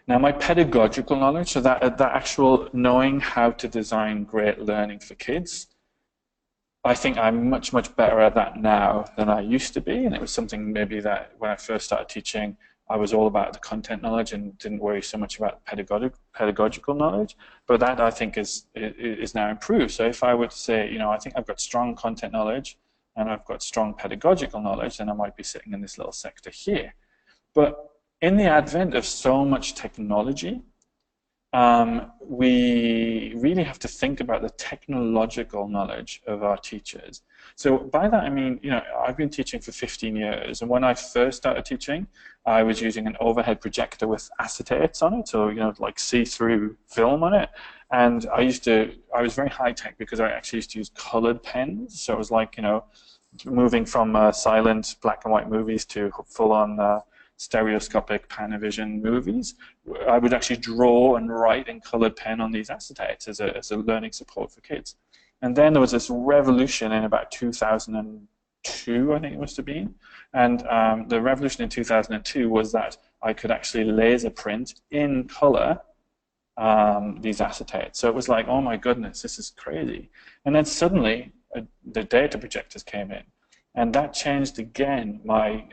Now my pedagogical knowledge, so that actual knowing how to design great learning for kids, I think I'm much better at that now than I used to be. And it was something maybe that when I first started teaching, I was all about the content knowledge and didn't worry so much about pedagogical knowledge, but that I think is now improved. So if I were to say, I think I've got strong content knowledge and I've got strong pedagogical knowledge, then I might be sitting in this little sector here. But in the advent of so much technology, we really have to think about the technological knowledge of our teachers. So by that I mean, I've been teaching for 15 years, and when I first started teaching, I was using an overhead projector with acetates on it, so like see-through film on it. And I was very high-tech because I actually used to use colored pens. So it was like, moving from silent black and white movies to full-on stereoscopic Panavision movies. I would actually draw and write in colored pen on these acetates as a learning support for kids. And then there was this revolution in about 2002, I think it must have been. And the revolution in 2002 was that I could actually laser print in color these acetates. So it was like, oh my goodness, this is crazy. And then suddenly the data projectors came in. And that changed again my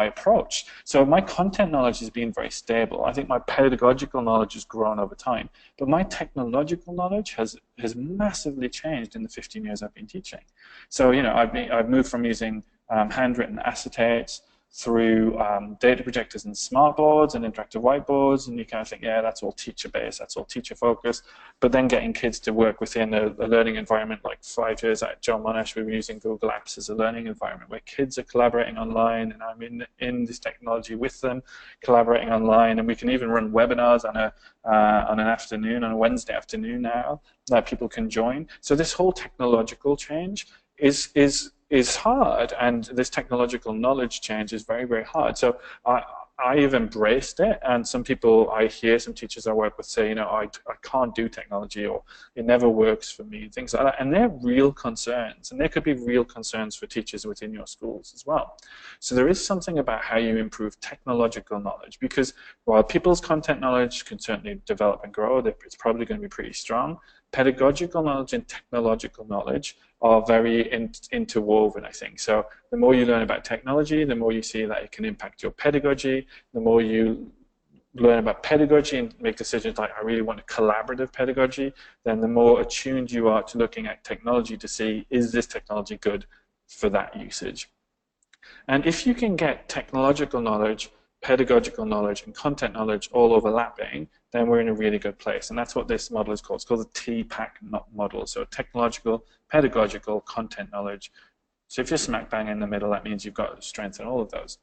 approach. So my content knowledge has been very stable. I think my pedagogical knowledge has grown over time, but my technological knowledge has massively changed in the 15 years I've been teaching. So I've moved from using handwritten acetates through data projectors and smartboards and interactive whiteboards, and you kind of think, yeah, that's all teacher-based, that's all teacher-focused. But then getting kids to work within a learning environment, like 5 years at John Monash, we were using Google Apps as a learning environment where kids are collaborating online, and I'm in this technology with them, collaborating online, and we can even run webinars on an afternoon, on a Wednesday afternoon now, that people can join. So this whole technological change is hard, and this technological knowledge change is very, very hard. So I've embraced it, and some people, I hear some teachers I work with say, you know, I can't do technology, or it never works for me, things like that, and they're real concerns, and there could be real concerns for teachers within your schools as well. So there is something about how you improve technological knowledge, because while people's content knowledge can certainly develop and grow, it's probably going to be pretty strong, pedagogical knowledge and technological knowledge are very interwoven, I think. So the more you learn about technology, the more you see that it can impact your pedagogy. The more you learn about pedagogy and make decisions like, I really want a collaborative pedagogy, then the more attuned you are to looking at technology to see, is this technology good for that usage? And if you can get technological knowledge, pedagogical knowledge, and content knowledge all overlapping, then we're in a really good place. And that's what this model is called. It's called the TPACK model. So technological, pedagogical, content knowledge. So if you're smack bang in the middle, that means you've got strength in all of those.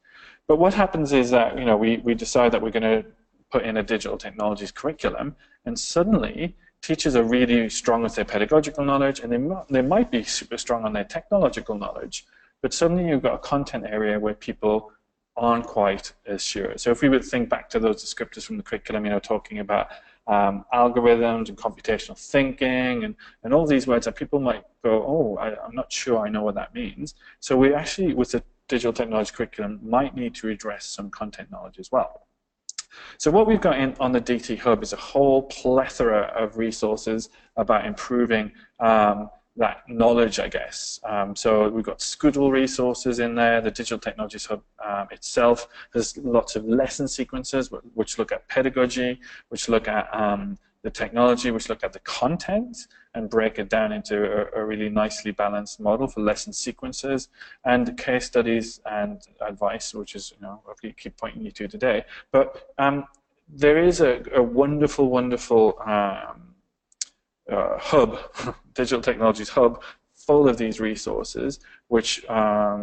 But what happens is that, you know, we decide that we're going to put in a digital technologies curriculum, and suddenly teachers are really strong with their pedagogical knowledge, and they might be super strong on their technological knowledge, but suddenly you've got a content area where people aren't quite as sure. So if we would think back to those descriptors from the curriculum, you know, talking about algorithms and computational thinking and all these words that people might go, oh, I'm not sure I know what that means. So we actually, with the digital technology curriculum, might need to address some content knowledge as well. So what we've got on the DT Hub is a whole plethora of resources about improving that knowledge, I guess. So we've got Scoodle resources in there. The Digital Technologies Hub itself has lots of lesson sequences which look at pedagogy, which look at the technology, which look at the content and break it down into a really nicely balanced model for lesson sequences, and case studies and advice, which is, you know, I keep pointing you to today. But there is a wonderful, wonderful hub, Digital Technologies Hub, full of these resources, which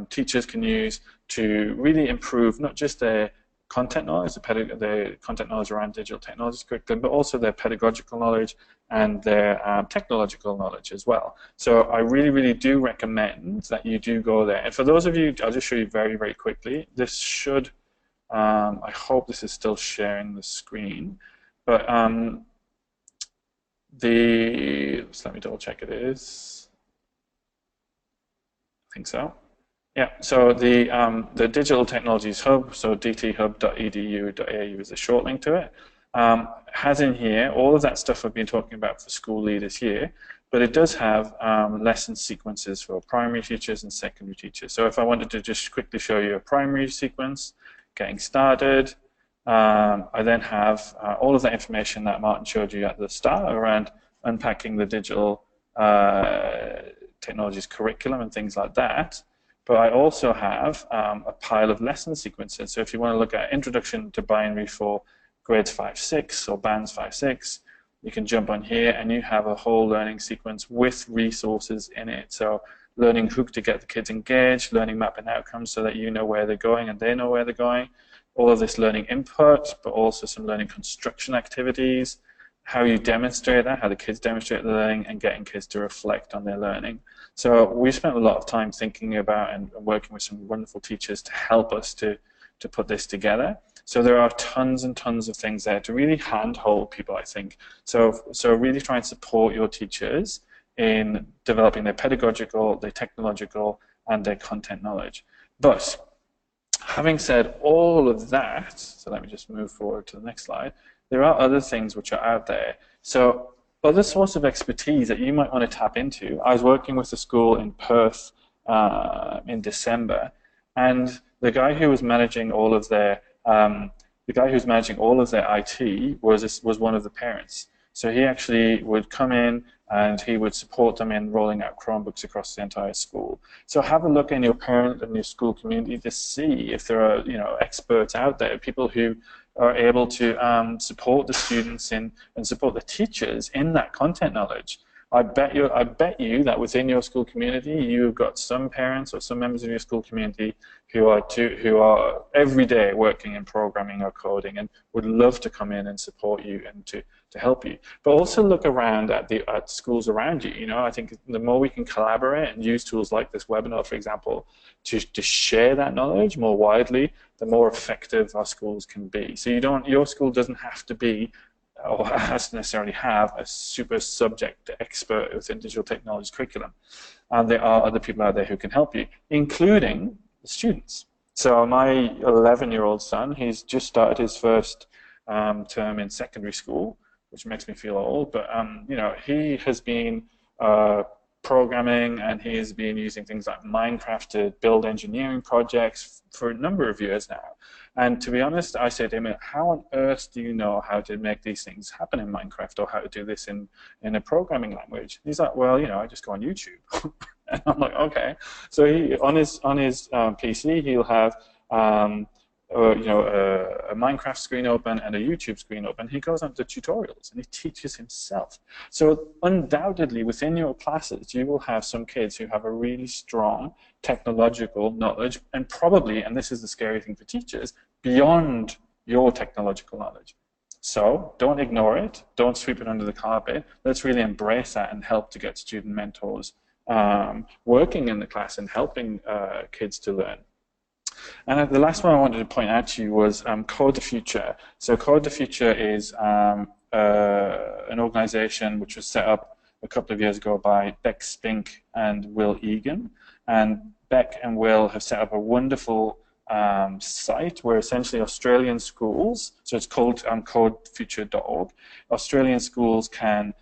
teachers can use to really improve not just their content knowledge, the content knowledge around digital technologies curriculum, but also their pedagogical knowledge and their technological knowledge as well. So I really, really do recommend that you do go there. And for those of you, I'll just show you very, very quickly. This should, I hope this is still sharing the screen, but let me double check it is. I think so. Yeah, so the Digital Technologies Hub, so dthub.edu.au is a short link to it, has in here all of that stuff I've been talking about for school leaders here, but it does have lesson sequences for primary teachers and secondary teachers. So if I wanted to just quickly show you a primary sequence, getting started, I then have all of that information that Martin showed you at the start around unpacking the digital technologies curriculum and things like that. But I also have a pile of lesson sequences. So if you want to look at Introduction to Binary for grades 5-6 or bands 5-6, you can jump on here and you have a whole learning sequence with resources in it. So learning hook to get the kids engaged, learning map and outcomes so that you know where they're going and they know where they're going. All of this learning input, but also some learning construction activities, how you demonstrate that, how the kids demonstrate the learning, and getting kids to reflect on their learning. So we spent a lot of time thinking about and working with some wonderful teachers to help us to put this together. So there are tons and tons of things there to really handhold people, I think. So really try and support your teachers in developing their pedagogical, their technological, and their content knowledge. But having said all of that, so let me just move forward to the next slide, there are other things which are out there. So other sorts of expertise that you might want to tap into. I was working with a school in Perth in December, and the guy who was managing all of their IT was one of the parents. So he actually would come in and he would support them in rolling out Chromebooks across the entire school. So have a look in your parent and your school community to see if there are, experts out there, people who are able to support the students and support the teachers in that content knowledge. I bet you that within your school community, you've got some parents or some members of your school community who are every day working in programming or coding and would love to come in and support you and to help you. But also look around at schools around you. I think the more we can collaborate and use tools like this webinar, for example, to share that knowledge more widely, the more effective our schools can be. So your school doesn't have to be or has to necessarily have a super subject expert within digital technology curriculum. And there are other people out there who can help you, including the students. So my 11-year-old son, he's just started his first term in secondary school, which makes me feel old, but he has been programming, and he has been using things like Minecraft to build engineering projects for a number of years now. And to be honest, I said to him, how on earth do you know how to make these things happen in Minecraft, or how to do this in a programming language? He's like, well, I just go on YouTube. And I'm like, okay. So he on his PC, he'll have a Minecraft screen open and a YouTube screen open. He goes on to tutorials and he teaches himself. So undoubtedly within your classes, you will have some kids who have a really strong technological knowledge, and probably, and this is the scary thing for teachers, beyond your technological knowledge. So don't ignore it. Don't sweep it under the carpet. Let's really embrace that and help to get student mentors working in the class and helping kids to learn. And the last one I wanted to point out to you was Code the Future. So Code the Future is an organization which was set up a couple of years ago by Beck Spink and Will Egan. And Beck and Will have set up a wonderful site where essentially Australian schools, so it's called codefuture.org, Australian schools can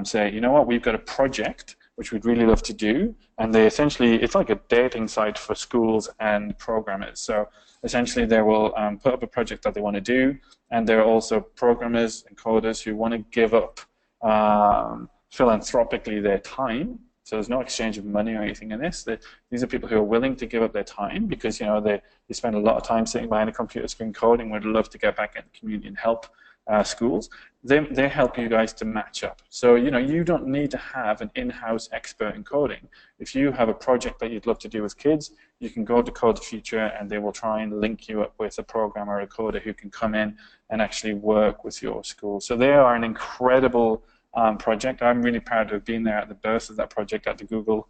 say, you know what, we've got a project which we'd really love to do, and they essentially, it's like a dating site for schools and programmers. So essentially they will put up a project that they want to do, and there are also programmers and coders who want to give up philanthropically their time. So there's no exchange of money or anything in this. These are people who are willing to give up their time because they spend a lot of time sitting behind a computer screen coding, would love to get back in the community and help schools. They help you guys to match up. So you don't need to have an in-house expert in coding. If you have a project that you'd love to do with kids, you can go to Code the Future and they will try and link you up with a programmer or a coder who can come in and actually work with your school. So they are an incredible project. I'm really proud to have been there at the birth of that project at the Google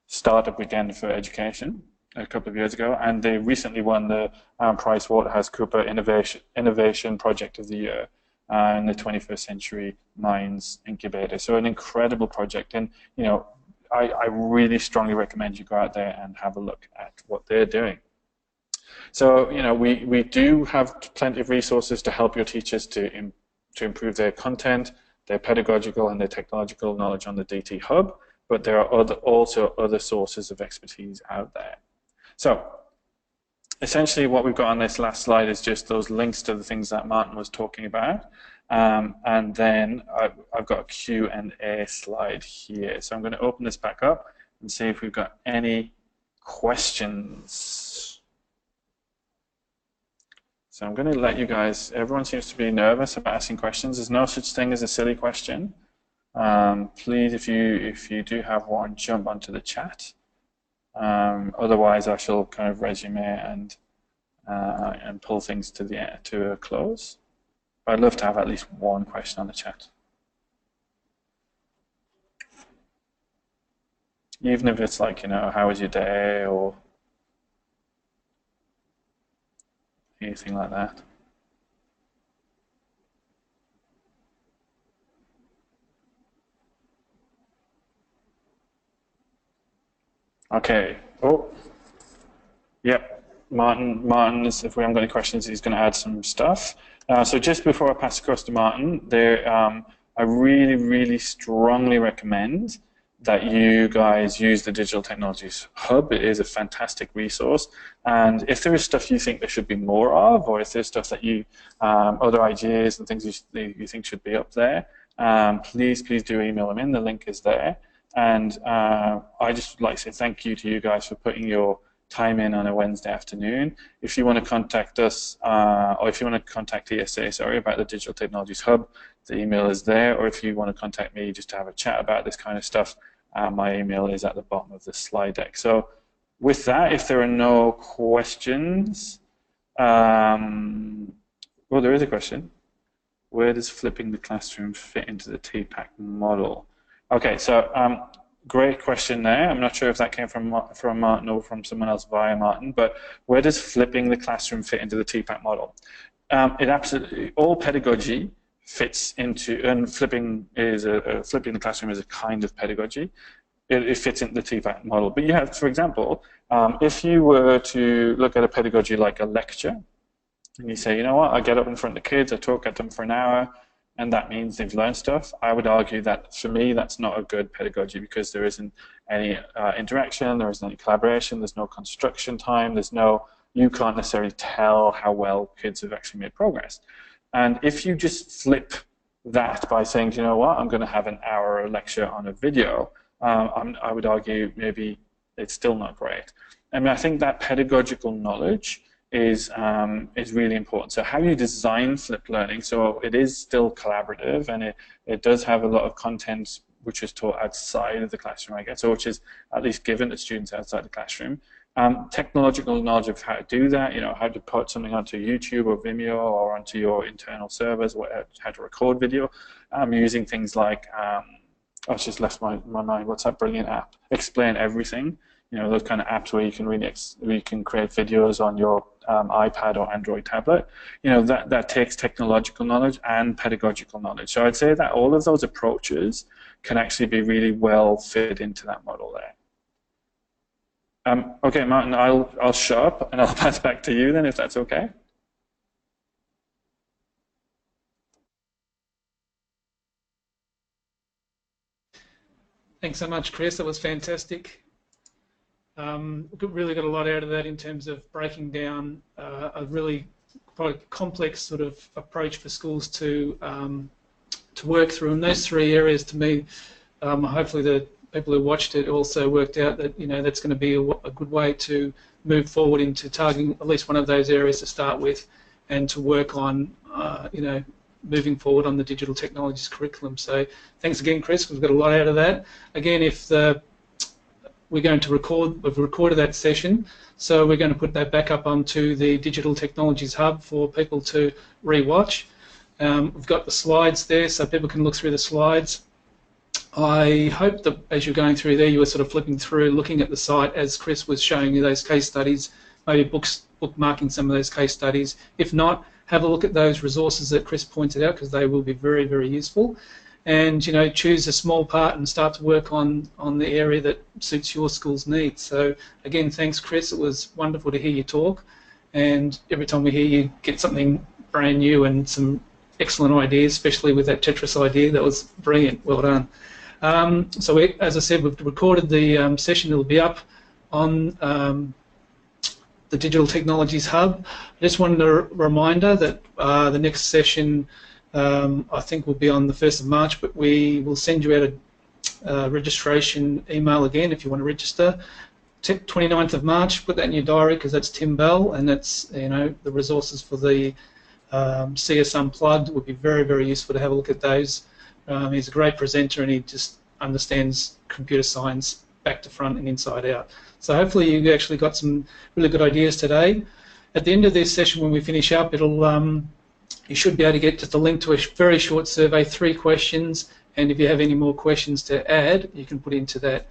Startup Weekend for Education a couple of years ago, and they recently won the PricewaterhouseCoopers Innovation Project of the Year in the 21st Century Minds Incubator. So an incredible project, and I really strongly recommend you go out there and have a look at what they're doing. So we do have plenty of resources to help your teachers to improve their content, their pedagogical and their technological knowledge on the DT Hub, but there are also other sources of expertise out there. So essentially what we've got on this last slide is just those links to the things that Martin was talking about. And then I've got a Q&A slide here. So I'm going to open this back up and see if we've got any questions. So I'm going to let you guys, everyone seems to be nervous about asking questions. There's no such thing as a silly question. Please, if you do have one, jump onto the chat. Otherwise, I shall kind of resume and pull things to a close. But I'd love to have at least one question on the chat, even if it's like, how was your day or anything like that. Okay. Oh, yep. Martin is, if we haven't got any questions, he's going to add some stuff. So just before I pass across to Martin, I really, really strongly recommend that you guys use the Digital Technologies Hub. It is a fantastic resource. And if there is stuff you think there should be more of, or if there's stuff that you, other ideas and things you think should be up there, please do email them in. The link is there. And I just would like to say thank you to you guys for putting your time in on a Wednesday afternoon. If you want to contact us, or if you want to contact ESA, sorry, about the Digital Technologies Hub, the email is there. Or if you want to contact me just to have a chat about this kind of stuff, my email is at the bottom of the slide deck. So with that, if there are no questions, well, there is a question. Where does flipping the classroom fit into the TPAC model? Okay, so great question there. I'm not sure if that came from Martin or from someone else via Martin, but where does flipping the classroom fit into the TPAC model? It absolutely, all pedagogy fits into, and flipping the classroom is a kind of pedagogy. It fits into the TPAC model. But you have, for example, if you were to look at a pedagogy like a lecture, and you say, you know what, I get up in front of the kids, I talk at them for an hour, and that means they've learned stuff. I would argue that, for me, that's not a good pedagogy because there isn't any interaction, there isn't any collaboration, there's no construction time, you can't necessarily tell how well kids have actually made progress. And if you just flip that by saying, you know what, I'm going to have an hour lecture on a video, I would argue maybe it's still not great. I mean, I think that pedagogical knowledge is really important. So how you design flipped learning, so it is still collaborative, and it does have a lot of content which is taught outside of the classroom, I guess, or which is at least given to students outside the classroom. Technological knowledge of how to do that, you know, how to put something onto YouTube or Vimeo or onto your internal servers, how to record video, using things like, oh, it's just left my mind, what's that brilliant app? Explain Everything. You know, those kind of apps where you can create videos on your iPad or Android tablet. You know, that takes technological knowledge and pedagogical knowledge. So I'd say that all of those approaches can actually be really well fit into that model there. Okay, Martin, I'll shut up and I'll pass back to you then, if that's okay. Thanks so much, Chris. That was fantastic. Really got a lot out of that in terms of breaking down a really quite complex sort of approach for schools to work through. And those three areas, to me, hopefully the people who watched it also worked out that, you know, that's going to be a good way to move forward into targeting at least one of those areas to start with, and to work on, you know, moving forward on the digital technologies curriculum. So thanks again, Chris. We've got a lot out of that. Again, we're going to we've recorded that session, so we're going to put that back up onto the Digital Technologies Hub for people to re-watch. We've got the slides there, so people can look through the slides. I hope that as you're going through there, you were sort of flipping through, looking at the site as Chris was showing you those case studies, maybe bookmarking some of those case studies. If not, have a look at those resources that Chris pointed out, because they will be very, very useful. And, you know, choose a small part and start to work on the area that suits your school's needs. So again, thanks, Chris. It was wonderful to hear you talk, and every time we hear you get something brand new and some excellent ideas, especially with that Tetris idea. That was brilliant. Well done. So as I said, we've recorded the session. It'll be up on the Digital Technologies Hub. I just wanted a reminder that the next session I think will be on the 1st of March, but we will send you out a registration email again if you want to register. 29th of March, put that in your diary, because that's Tim Bell, and that's, you know, the resources for the CS Unplugged would be very, very useful to have a look at those. He's a great presenter, and he just understands computer science back to front and inside out. So hopefully you actually got some really good ideas today. At the end of this session, when we finish up, it'll you should be able to get just a link to a very short survey, 3 questions, and if you have any more questions to add, you can put into that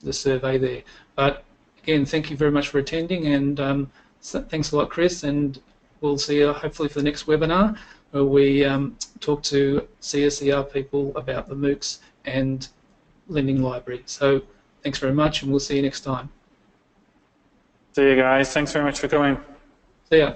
the survey there. But again, thank you very much for attending, and thanks a lot, Chris, and we'll see you hopefully for the next webinar, where we talk to CSER people about the MOOCs and Lending Library. So thanks very much, and we'll see you next time. See you guys. Thanks very much for coming. See ya.